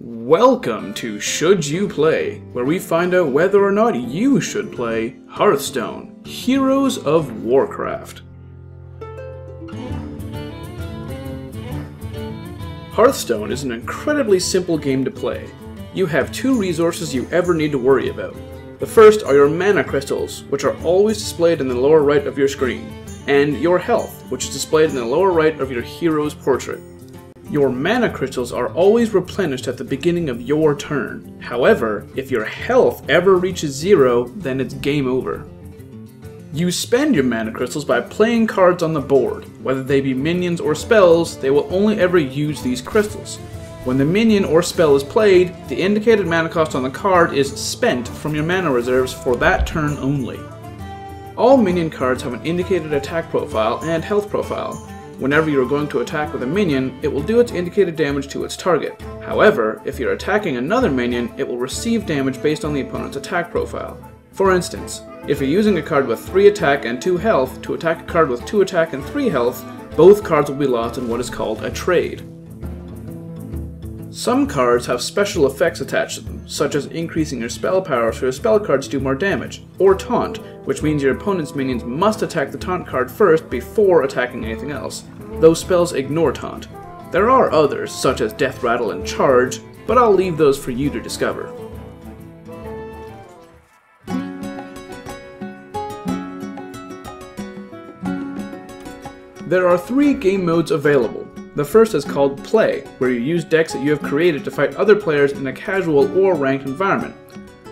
Welcome to Should You Play, where we find out whether or not you should play Hearthstone, Heroes of Warcraft. Hearthstone is an incredibly simple game to play. You have two resources you ever need to worry about. The first are your mana crystals, which are always displayed in the lower right of your screen, and your health, which is displayed in the lower right of your hero's portrait. Your mana crystals are always replenished at the beginning of your turn. However, if your health ever reaches 0, then it's game over. You spend your mana crystals by playing cards on the board. Whether they be minions or spells, they will only ever use these crystals. When the minion or spell is played, the indicated mana cost on the card is spent from your mana reserves for that turn only. All minion cards have an indicated attack profile and health profile. Whenever you are going to attack with a minion, it will do its indicated damage to its target. However, if you're attacking another minion, it will receive damage based on the opponent's attack profile. For instance, if you're using a card with 3 attack and 2 health to attack a card with 2 attack and 3 health, both cards will be lost in what is called a trade. Some cards have special effects attached to them, such as increasing your spell power so your spell cards do more damage, or taunt, which means your opponent's minions must attack the taunt card first before attacking anything else. Those spells ignore taunt. There are others, such as death rattle and charge, but I'll leave those for you to discover. There are 3 game modes available. The first is called Play, where you use decks that you have created to fight other players in a casual or ranked environment.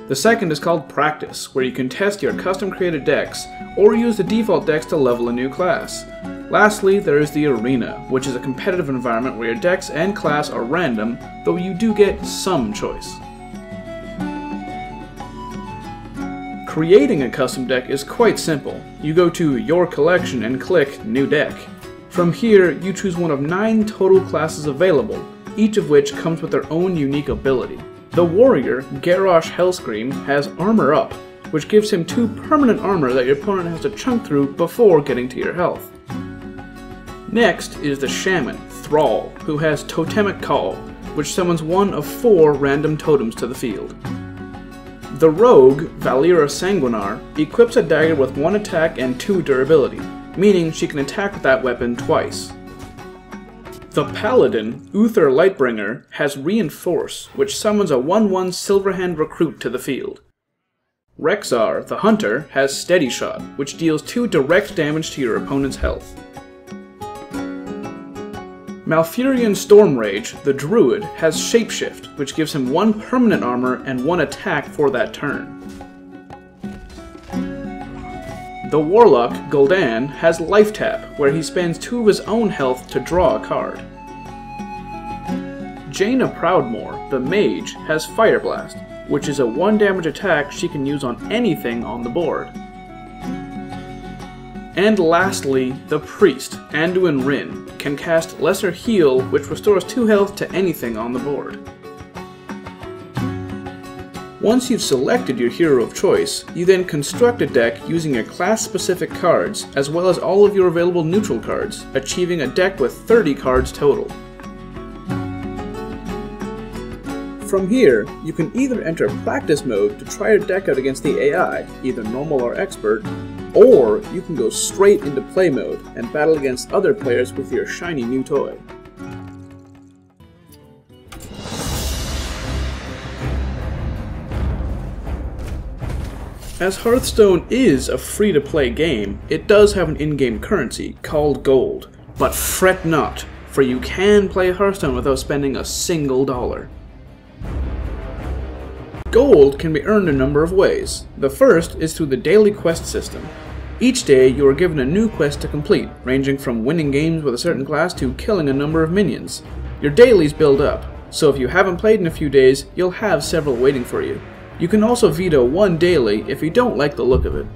The second is called Practice, where you can test your custom created decks, or use the default decks to level a new class. Lastly, there is the Arena, which is a competitive environment where your decks and class are random, though you do get some choice. Creating a custom deck is quite simple. You go to Your Collection and click New Deck. From here, you choose one of 9 total classes available, each of which comes with their own unique ability. The warrior, Garrosh Hellscream, has Armor Up, which gives him 2 permanent armor that your opponent has to chunk through before getting to your health. Next is the shaman, Thrall, who has Totemic Call, which summons 1 of 4 random totems to the field. The rogue, Valera Sanguinar, equips a dagger with 1 attack and 2 durability, meaning she can attack with that weapon twice. The paladin, Uther Lightbringer, has Reinforce, which summons a 1/1 Silverhand recruit to the field. Rexar, the hunter, has Steady Shot, which deals 2 direct damage to your opponent's health. Malfurion Stormrage, the druid, has Shapeshift, which gives him 1 permanent armor and 1 attack for that turn. The warlock, Gul'dan, has Life Tap, where he spends 2 of his own health to draw a card. Jaina Proudmoore, the mage, has Fire Blast, which is a 1 damage attack she can use on anything on the board. And lastly, the priest, Anduin Wrynn, can cast Lesser Heal, which restores 2 health to anything on the board. Once you've selected your hero of choice, you then construct a deck using your class-specific cards, as well as all of your available neutral cards, achieving a deck with 30 cards total. From here, you can either enter Practice mode to try your deck out against the AI, either normal or expert, or you can go straight into Play mode and battle against other players with your shiny new toy. As Hearthstone is a free-to-play game, it does have an in-game currency called gold. But fret not, for you can play Hearthstone without spending a single dollar. Gold can be earned a number of ways. The first is through the daily quest system. Each day you are given a new quest to complete, ranging from winning games with a certain class to killing a number of minions. Your dailies build up, so if you haven't played in a few days, you'll have several waiting for you. You can also veto 1 daily if you don't like the look of it.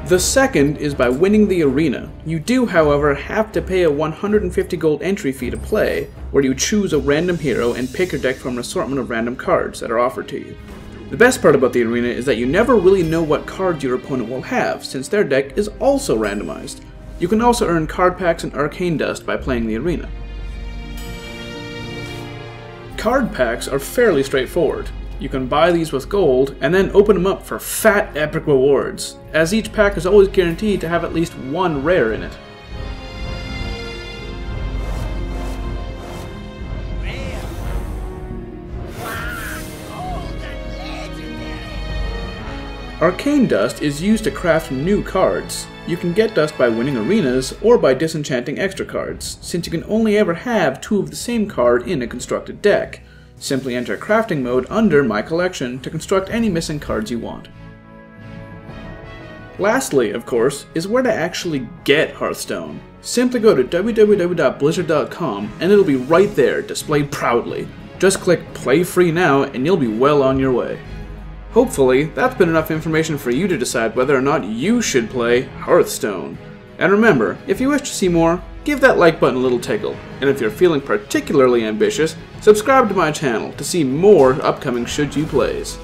The second is by winning the arena. You do, however, have to pay a 150 gold entry fee to play, where you choose a random hero and pick your deck from an assortment of random cards that are offered to you. The best part about the arena is that you never really know what cards your opponent will have, since their deck is also randomized. You can also earn card packs and arcane dust by playing the arena. Card packs are fairly straightforward. You can buy these with gold, and then open them up for fat epic rewards, as each pack is always guaranteed to have at least one rare in it. Arcane Dust is used to craft new cards. You can get dust by winning arenas, or by disenchanting extra cards, since you can only ever have 2 of the same card in a constructed deck. Simply enter crafting mode under My Collection to construct any missing cards you want. Lastly, of course, is where to actually get Hearthstone. Simply go to www.blizzard.com and it'll be right there, displayed proudly. Just click Play Free Now and you'll be well on your way. Hopefully, that's been enough information for you to decide whether or not you should play Hearthstone. And remember, if you wish to see more, give that like button a little tickle, and if you're feeling particularly ambitious, subscribe to my channel to see more upcoming Should You Plays.